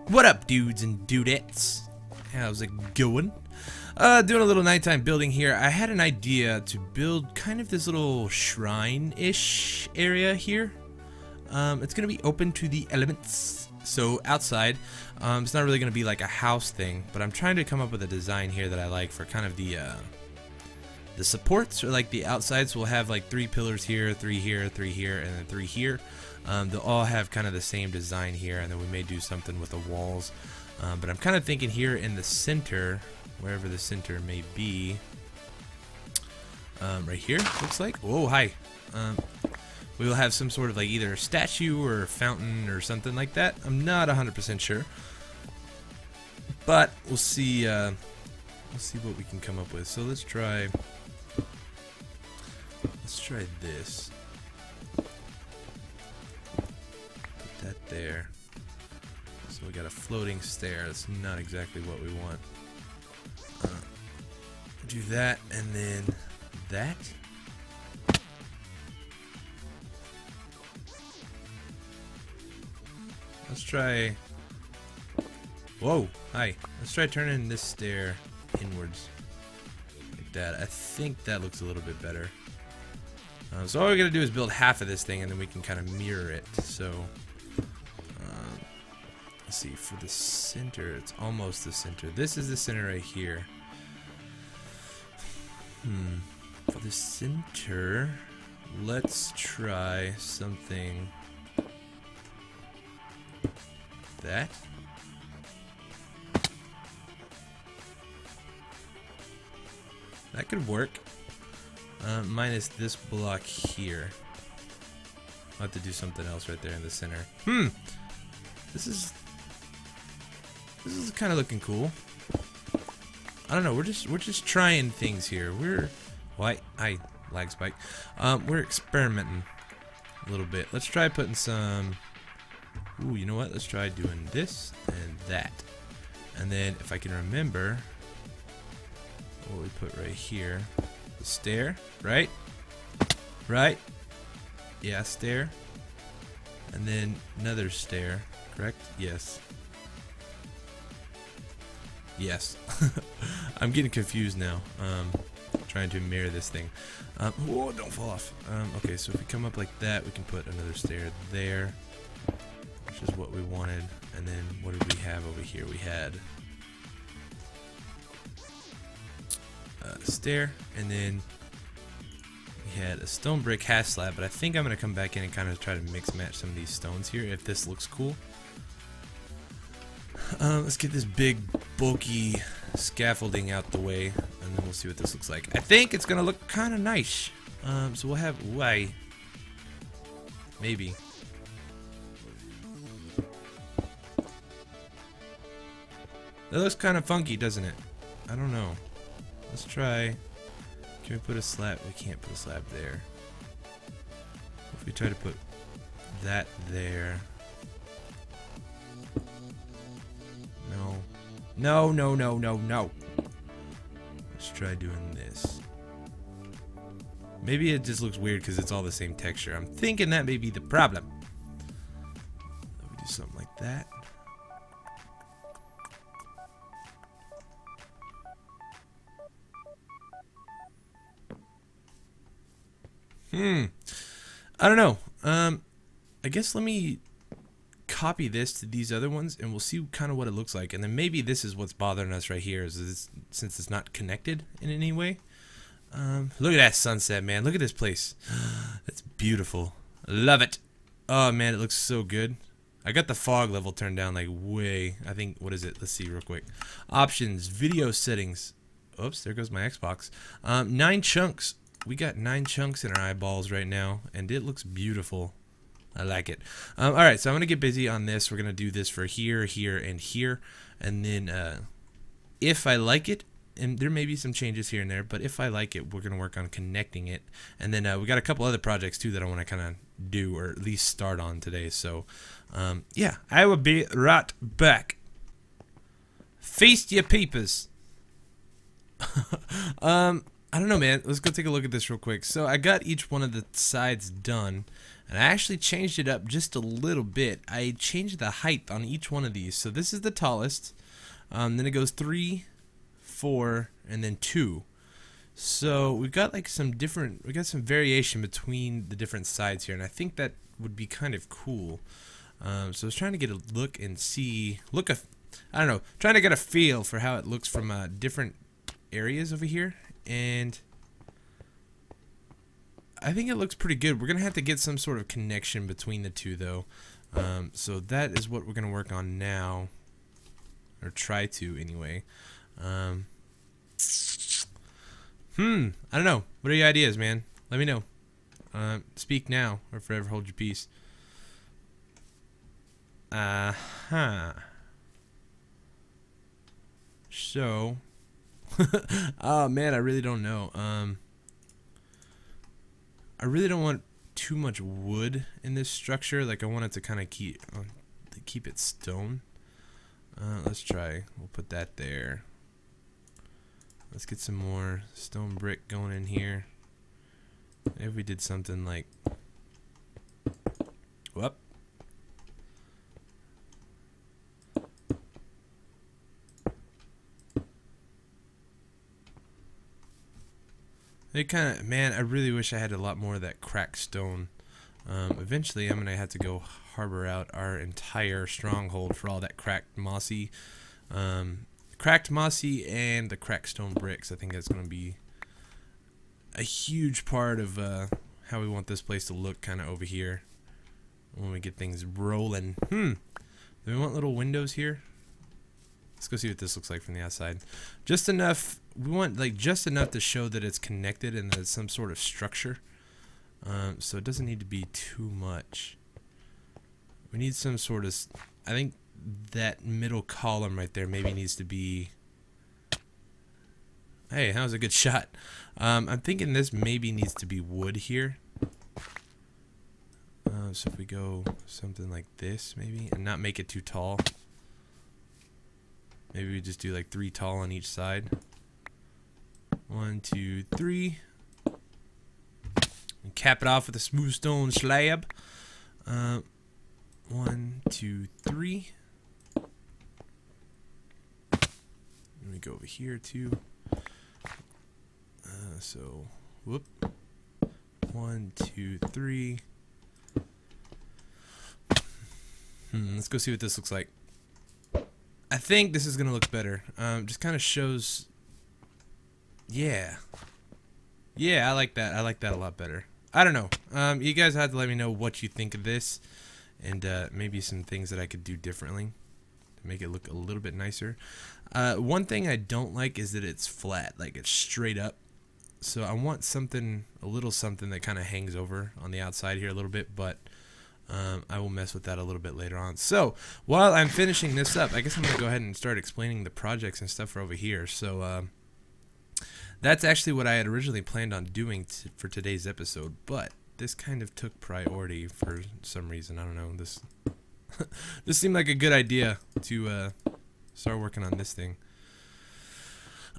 What up, dudes and dudettes? How's it going? Doing a little nighttime building here. I had an idea to build kind of this little shrine-ish area here. It's gonna be open to the elements, so outside. It's not really gonna be like a house thing, but I'm trying to come up with a design here that I like for kind of the supports, or like the outsides will have like 3 pillars here, 3 here, 3 here, and then 3 here. They'll all have kind of the same design here, and then we may do something with the walls. But I'm kind of thinking here in the center, wherever the center may be, right here, looks like. Whoa, hi. We will have some sort of like either a statue or a fountain or something like that. I'm not 100% sure, but we'll see. We'll see what we can come up with. So let's try this. Put that there. So we got a floating stair. That's not exactly what we want. Do that, and then that. Let's try. Whoa, hi. Let's try turning this stair inwards like that. I think that looks a little bit better. So all we're gonna do is build half of this thing, and then we can kind of mirror it. So let's see, for the center, it's almost the center. This is the center right here. For the center, let's try something that. That could work. Minus this block here. I'll have to do something else right there in the center. This is kind of looking cool. I don't know. We're just trying things here. I lag spike. We're experimenting a little bit. Let's try putting some. Ooh, you know what? Let's try doing this and that. And then if I can remember what we put right here. The stair, right? Right? Yeah, stair. And then another stair, correct? Yes. Yes. I'm getting confused now. Trying to mirror this thing. Whoa, don't fall off. Okay, so if we come up like that, we can put another stair there, which is what we wanted. And then what did we have over here? We had a stair, and then we had a stone brick half slab, but I think I'm going to come back in and kind of try to mix match some of these stones here if this looks cool. Let's get this big bulky scaffolding out the way, and then we'll see what this looks like. I think it's going to look kind of nice. So we'll have maybe. That looks kind of funky, doesn't it? I don't know. Let's try. Can we put a slab? We can't put a slab there. If we try to put that there. No. No, no, no, no, no. Let's try doing this. Maybe it just looks weird because it's all the same texture. I'm thinking that may be the problem. We do something like that. I don't know. I guess let me copy this to these other ones, and we'll see kind of what it looks like. And then maybe this is what's bothering us right here, since it's not connected in any way. Look at that sunset, man. Look at this place. It's beautiful. Love it. Oh, man, it looks so good. I got the fog level turned down like way. I think, what is it? Let's see real quick. Options, video settings. Oops, there goes my Xbox. 9 chunks. We got 9 chunks in our eyeballs right now, and it looks beautiful. I like it. Alright, so I'm going to get busy on this. We're going to do this for here, here, and here. And then if I like it, and there may be some changes here and there, but if I like it, we're going to work on connecting it. And then we got a couple other projects too that I want to kind of do, or at least start on today. So yeah, I will be right back. Feast your peepers. I don't know, man. Let's go take a look at this real quick. So I got each one of the sides done, And I actually changed it up just a little bit. I changed the height on each one of these. So this is the tallest. Then it goes 3, 4, and then 2. So we've got like some variation between the different sides here, and I think that would be kind of cool. So I was trying to get a look and see, I don't know, trying to get a feel for how it looks from different areas over here, and I think it looks pretty good. We're gonna have to get some sort of connection between the two, though. So that is what we're gonna work on now, or try to anyway. I don't know. What are your ideas, man? Let me know. Speak now, or forever hold your peace. So, oh man, I really don't know. I really don't want too much wood in this structure. Like I want it to kind of keep it stone. Let's try. We'll put that there. Let's get some more stone brick going in here. If we did something like, whoop. It kind of, man, I really wish I had a lot more of that cracked stone. Eventually, I'm gonna have to go harbor out our entire stronghold for all that cracked mossy and the cracked stone bricks. I think that's gonna be a huge part of how we want this place to look, kind of over here when we get things rolling. Do we want little windows here? Let's go see what this looks like from the outside. Just enough. We want like just enough to show that it's connected and that it's some sort of structure. So it doesn't need to be too much. We need some sort of. I think that middle column right there maybe needs to be. Hey, that was a good shot. I'm thinking this maybe needs to be wood here. So if we go something like this maybe, and not make it too tall. Maybe we just do like 3 tall on each side. 1, 2, 3. And cap it off with a smooth stone slab. 1, 2, 3. Let me go over here too. So, whoop. 1, 2, 3. Let's go see what this looks like. I think this is gonna look better. Just kind of shows. Yeah, I like that. I like that a lot better. I don't know. You guys have to let me know what you think of this, and maybe some things that I could do differently to make it look a little bit nicer. One thing I don't like is that it's flat, like it's straight up. So I want something, a little something that kind of hangs over on the outside here a little bit, but I will mess with that a little bit later on. So while I'm finishing this up, I guess I'm gonna go ahead and start explaining the projects and stuff for over here. So that's actually what I had originally planned on doing for today's episode, but this kind of took priority for some reason. I don't know. This this seemed like a good idea to start working on this thing.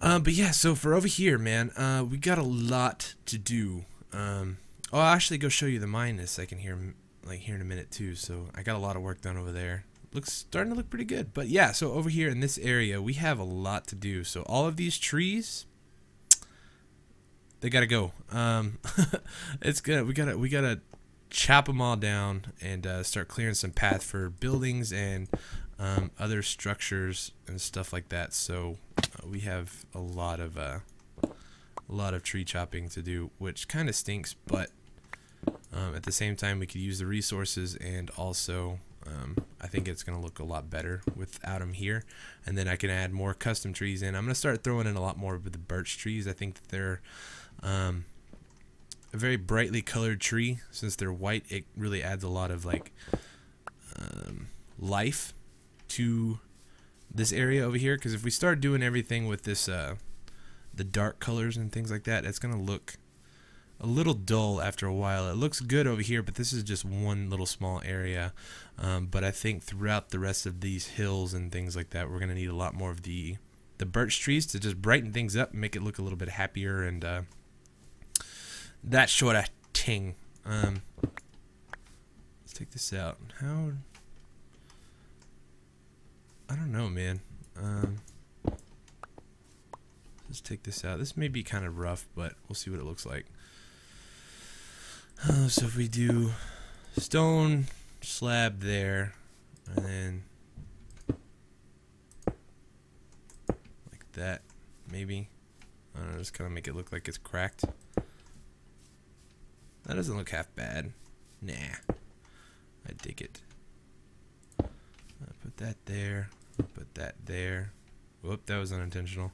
But yeah, so for over here, man, we got a lot to do. I'll actually go show you the mine in a second here, like here in a minute too. So I got a lot of work done over there. Starting to look pretty good. But yeah, so over here in this area, we have a lot to do. So all of these trees, they gotta go. It's good. We gotta chop them all down and start clearing some path for buildings and other structures and stuff like that. So we have a lot of tree chopping to do, which kind of stinks, but at the same time we could use the resources, and also I think it's gonna look a lot better without them here. And then I can add more custom trees in. I'm gonna start throwing in a lot more of the birch trees. I think that they're a very brightly colored tree. Since they're white, it really adds a lot of like life to this area over here. Because if we start doing everything with this the dark colors and things like that, it's gonna look a little dull after a while. It looks good over here, but this is just one little small area. But I think throughout the rest of these hills and things like that, we're gonna need a lot more of the birch trees to just brighten things up and make it look a little bit happier and that sort of ting. take this out. How? I don't know, man. Let's take this out. This may be kind of rough, but we'll see what it looks like. So if we do stone slab there, and then like that, maybe. I don't know, just kind of make it look like it's cracked. That doesn't look half bad. Nah, I dig it. Put that there. Put that there. Whoop, that was unintentional.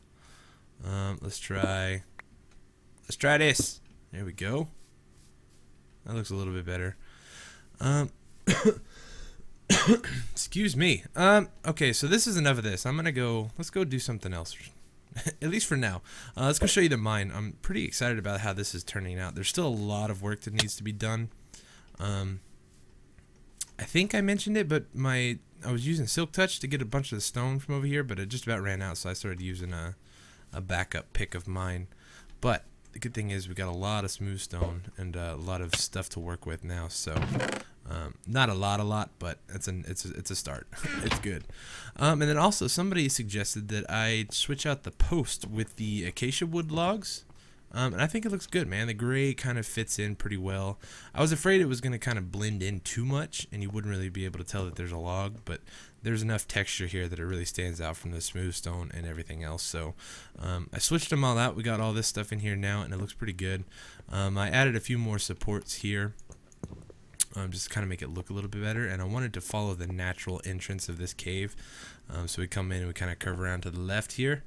Let's try this. There we go. That looks a little bit better. Excuse me. Okay, so this is enough of this. Let's go do something else. At least for now. Let's go show you the mine. I'm pretty excited about how this is turning out. There's still a lot of work that needs to be done. I think I mentioned it, but I was using Silk Touch to get a bunch of the stone from over here, but it just about ran out, so I started using a backup pick of mine. But the good thing is we got a lot of smooth stone and a lot of stuff to work with now. So not a lot, but it's a start. It's good. And then also somebody suggested that I switch out the post with the acacia wood logs. And I think it looks good, man. The gray kind of fits in pretty well. I was afraid it was going to kind of blend in too much and you wouldn't really be able to tell that there's a log, but there's enough texture here that it really stands out from the smooth stone and everything else. So I switched them all out. We got all this stuff in here now and it looks pretty good. I added a few more supports here. Just to kind of make it look a little bit better, and I wanted to follow the natural entrance of this cave. So we come in and we kind of curve around to the left here,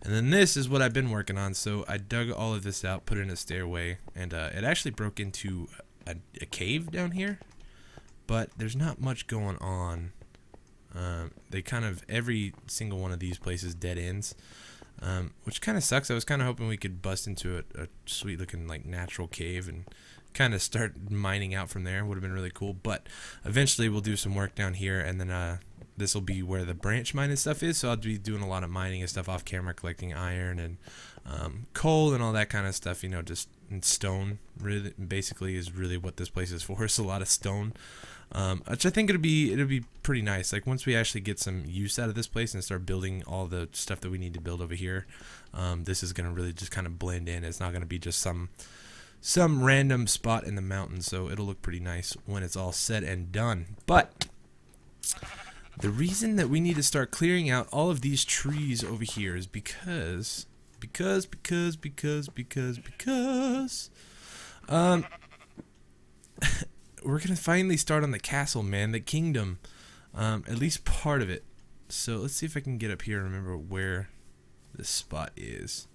and then this is what I've been working on. So I dug all of this out, put in a stairway, and it actually broke into a cave down here, but there's not much going on. They kind of, every single one of these places dead ends, which kind of sucks. I was kind of hoping we could bust into a sweet looking like natural cave and kind of start mining out from there. Would have been really cool, but eventually we'll do some work down here, and then this will be where the branch mine and stuff is. So I'll be doing a lot of mining and stuff off camera, collecting iron and coal and all that kind of stuff, you know, just in stone. Really, basically, is really what this place is for. It's a lot of stone, which I think it'll be pretty nice. Like once we actually get some use out of this place and start building all the stuff that we need to build over here, this is gonna really just kind of blend in. It's not gonna be just some random spot in the mountains, so it'll look pretty nice when it's all said and done. But the reason that we need to start clearing out all of these trees over here is because we're gonna finally start on the castle, man, the kingdom, at least part of it. So let's see if I can get up here and remember where this spot is.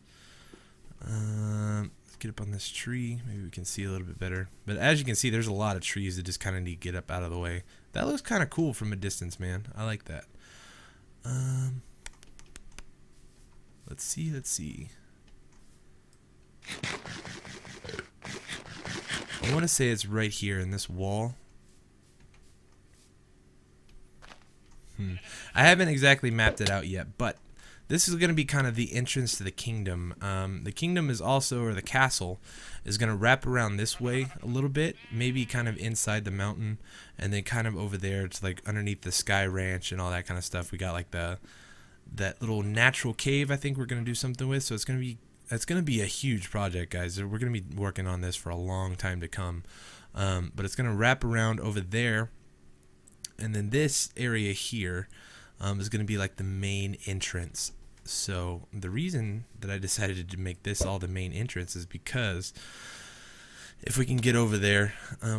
Get up on this tree, maybe we can see a little bit better. But as you can see, there's a lot of trees that just kind of need to get up out of the way. That looks kind of cool from a distance, man. I like that. Let's see. I want to say it's right here in this wall. I haven't exactly mapped it out yet, but this is going to be kind of the entrance to the kingdom. The kingdom is also, or the castle, is going to wrap around this way a little bit, maybe kind of inside the mountain, and then kind of over there, it's like underneath the Sky Ranch and all that kind of stuff. We got like that little natural cave I think we're going to do something with, so it's going to be a huge project, guys. We're going to be working on this for a long time to come. But it's going to wrap around over there, and then this area here is going to be like the main entrance. So the reason that I decided to make this all the main entrance is because if we can get over there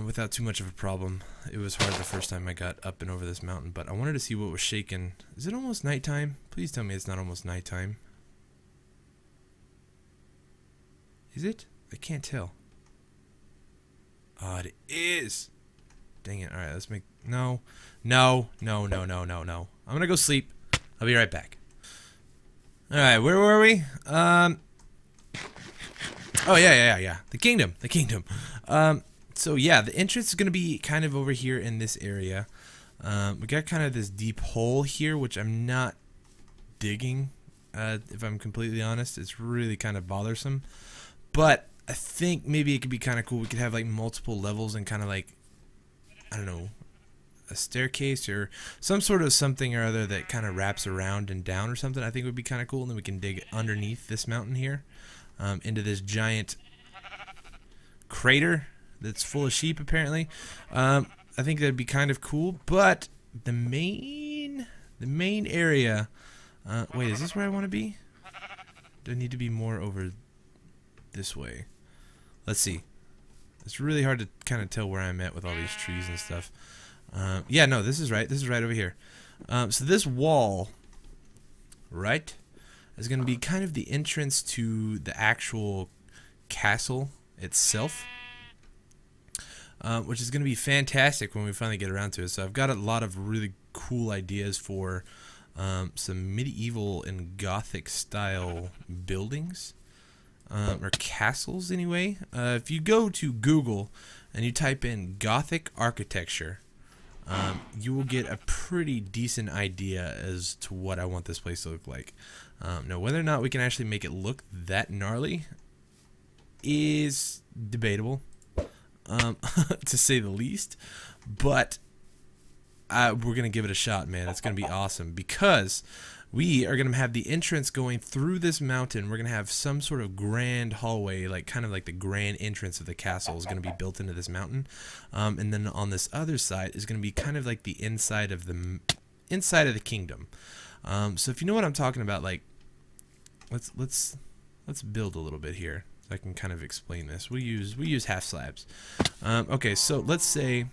without too much of a problem. It was hard the first time I got up and over this mountain, but I wanted to see what was shaking. Is it almost nighttime? Please tell me it's not almost nighttime. Is it? I can't tell. Oh, it is. Dang it. Alright, let's make... No. I'm gonna go sleep. I'll be right back. Alright, where were we? Oh, yeah. The kingdom. So, yeah, the entrance is gonna be kind of over here in this area. We got kind of this deep hole here, which I'm not digging, if I'm completely honest. It's really kind of bothersome. But I think maybe it could be kind of cool. We could have like multiple levels and kind of like, I don't know, a staircase or some sort of something or other that kind of wraps around and down or something, I think would be kind of cool. And then we can dig underneath this mountain here into this giant crater that's full of sheep apparently. I think that'd be kind of cool. But the main area, wait, is this where I want to be? Do I need to be more over this way? Let's see. It's really hard to kind of tell where I'm at with all these trees and stuff. Yeah, no, this is right. This is right over here. So this wall, right, is going to be kind of the entrance to the actual castle itself, which is going to be fantastic when we finally get around to it. So I've got a lot of really cool ideas for some medieval and Gothic style buildings, or castles anyway. If you go to Google and you type in Gothic architecture, you will get a pretty decent idea as to what I want this place to look like. Now, whether or not we can actually make it look that gnarly is debatable, to say the least, but we're going to give it a shot, man. It's going to be awesome because we are going to have the entrance going through this mountain. We're going to have some sort of grand hallway, like kind of like the grand entrance of the castle is going to be built into this mountain. And then on this other side is going to be kind of like the inside of the kingdom. So if you know what I'm talking about, like let's build a little bit here so I can kind of explain this. We use half slabs. Okay, so let's say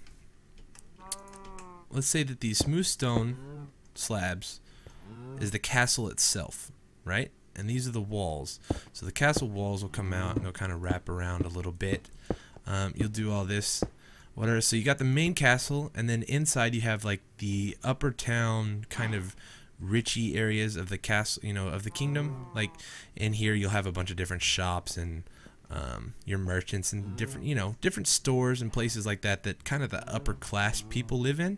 that these smooth stone slabs is the castle itself, right? And these are the walls. So the castle walls will come out and they'll kind of wrap around a little bit. You'll do all this, whatever. So you got the main castle, and then inside you have like the upper town kind of richy areas of the castle, you know, of the kingdom. Like in here you'll have a bunch of different shops and your merchants and different, you know, different stores and places like that that kind of the upper class people live in.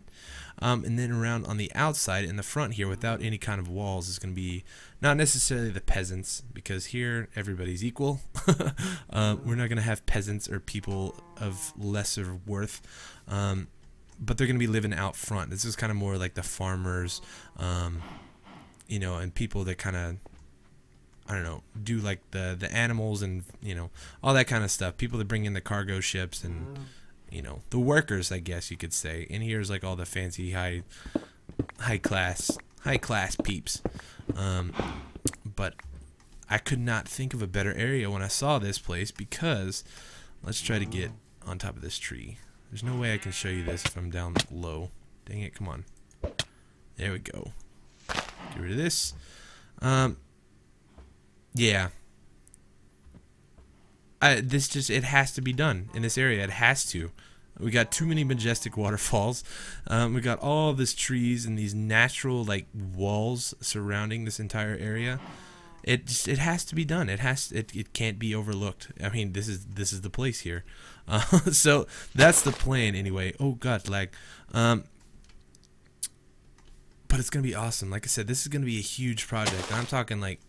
And then around on the outside in the front here without any kind of walls is going to be not necessarily the peasants, because here everybody's equal. We're not going to have peasants or people of lesser worth, but they're going to be living out front. This is kind of more like the farmers, you know, and people that kind of, I don't know, do like the animals and, you know, all that kind of stuff. People that bring in the cargo ships and, you know, the workers, I guess you could say. And here's like all the fancy high class peeps. But I could not think of a better area when I saw this place, because let's try to get on top of this tree. There's no way I can show you this if I'm down low. Dang it, come on. There we go. Get rid of this. Yeah. It has to be done in this area. It has to. We got too many majestic waterfalls. We got all this trees and these natural like walls surrounding this entire area. It has to be done. It can't be overlooked. I mean, this is the place here. So that's the plan anyway. Oh god, lag. But it's gonna be awesome. Like I said, this is gonna be a huge project. I'm talking like,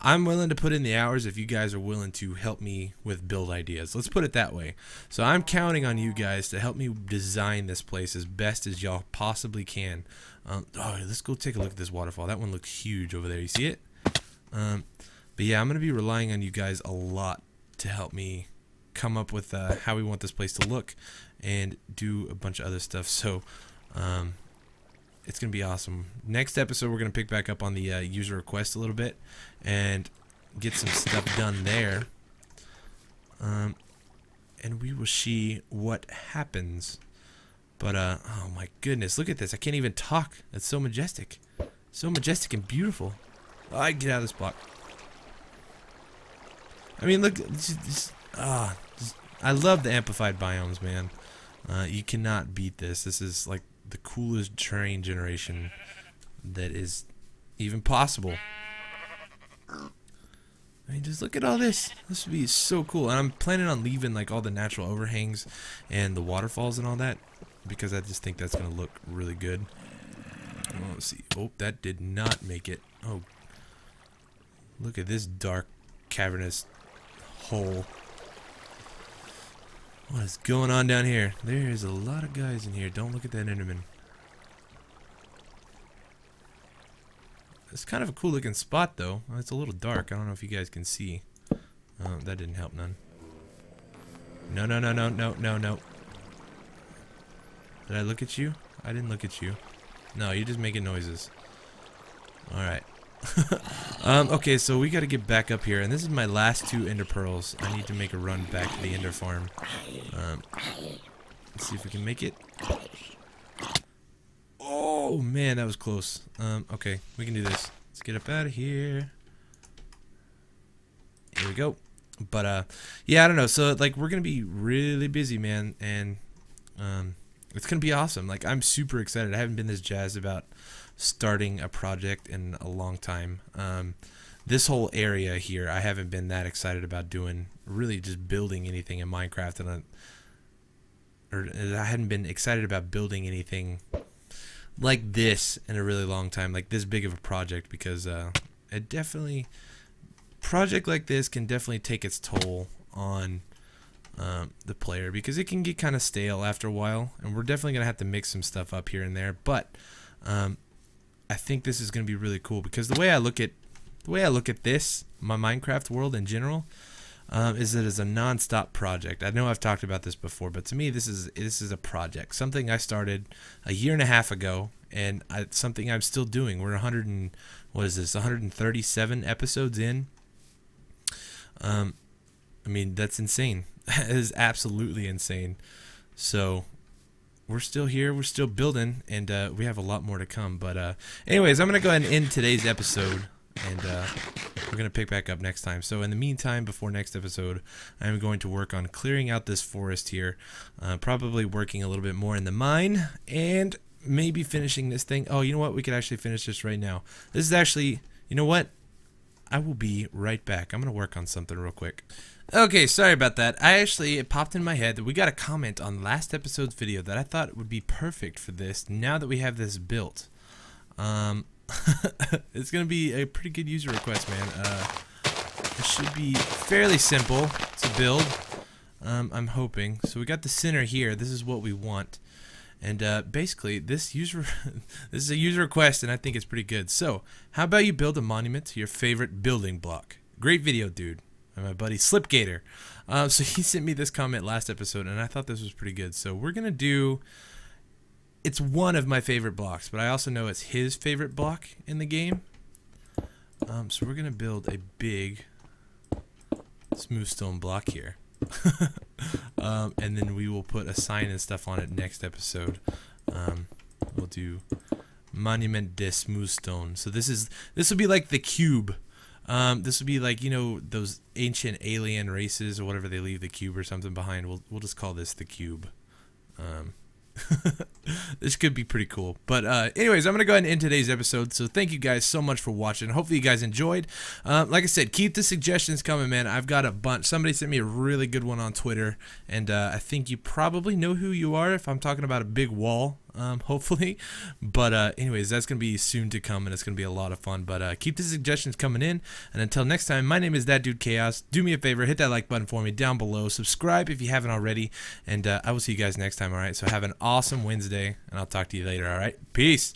I'm willing to put in the hours if you guys are willing to help me with build ideas. Let's put it that way. So I'm counting on you guys to help me design this place as best as y'all possibly can. Oh, let's go take a look at this waterfall. That one looks huge over there. You see it? But yeah, I'm going to be relying on you guys a lot to help me come up with how we want this place to look and do a bunch of other stuff. So it's going to be awesome. Next episode, we're going to pick back up on the user request a little bit and get some stuff done there. And we will see what happens. But, oh my goodness, look at this. I can't even talk. It's so majestic. So majestic and beautiful. I get out of this block. I mean, look. I love the amplified biomes, man. You cannot beat this. This is like the coolest terrain generation that is even possible. I mean, just look at all this. This would be so cool. And I'm planning on leaving like all the natural overhangs and the waterfalls and all that, because I just think that's going to look really good. Well, let's see. Oh, that did not make it. Oh, look at this dark, cavernous hole. What is going on down here? There's a lot of guys in here. Don't look at that Enderman. It's kind of a cool looking spot though. It's a little dark. I don't know if you guys can see. That didn't help none. No, no, no, no, no, no, no. Did I look at you? I didn't look at you. No, you're just making noises. Alright. Okay, so we gotta get back up here, and this is my last 2 ender pearls. I need to make a run back to the ender farm. Let's see if we can make it. Oh man, that was close. Okay, we can do this. Let's get up out of here. Here we go. But yeah, I don't know. So like, we're gonna be really busy, man, and it's gonna be awesome. Like, I'm super excited. I haven't been this jazzed about starting a project in a long time. This whole area here, I haven't been that excited about doing, really just building anything in Minecraft, or I hadn't been excited about building anything like this in a really long time, like this big of a project, because it definitely, project like this can definitely take its toll on the player, because it can get kind of stale after a while, and we're definitely gonna have to mix some stuff up here and there. But I think this is gonna be really cool, because the way I look at this, my Minecraft world in general, is that it's a non-stop project. I know I've talked about this before, but to me this is a project, something I started a year and a half ago, and something I'm still doing. We're 137 episodes in. I mean, that's insane. It is absolutely insane. So we're still here, we're still building, and we have a lot more to come. But anyways, I'm gonna go ahead and end today's episode, and we're gonna pick back up next time. So in the meantime, before next episode, I'm going to work on clearing out this forest here, probably working a little bit more in the mine, and maybe finishing this thing. Oh, you know what, we could actually finish this right now. This is actually, you know what, I will be right back. I'm gonna work on something real quick. Okay, sorry about that. It popped in my head that we got a comment on last episode's video that I thought would be perfect for this, now that we have this built. It's gonna be a pretty good user request, man. It should be fairly simple to build, I'm hoping. So we got the center here. This is what we want, and basically this is a user request, and I think it's pretty good. So how about you build a monument to your favorite building block? Great video, dude. And my buddy Slipgator. So he sent me this comment last episode, and I thought this was pretty good. So we're gonna do, it's one of my favorite blocks, but I also know it's his favorite block in the game. So we're gonna build a big smooth stone block here. And then we will put a sign and stuff on it next episode. We'll do Monument de Smooth Stone. So this will be like the cube. This would be like, you know, those ancient alien races or whatever, they leave the cube or something behind. We'll just call this the cube. This could be pretty cool. But anyways, I'm gonna go ahead and end today's episode. So thank you guys so much for watching. Hopefully you guys enjoyed. Like I said, keep the suggestions coming, man. I've got a bunch. Somebody sent me a really good one on Twitter, and I think you probably know who you are if I'm talking about a big wall, hopefully. But anyways, that's gonna be soon to come, and it's gonna be a lot of fun. But keep the suggestions coming in, and until next time, my name is ThatDudeChaos. Do me a favor, hit that like button for me down below, subscribe if you haven't already, and I will see you guys next time. All right, so have an awesome Wednesday, and I'll talk to you later. All right, peace.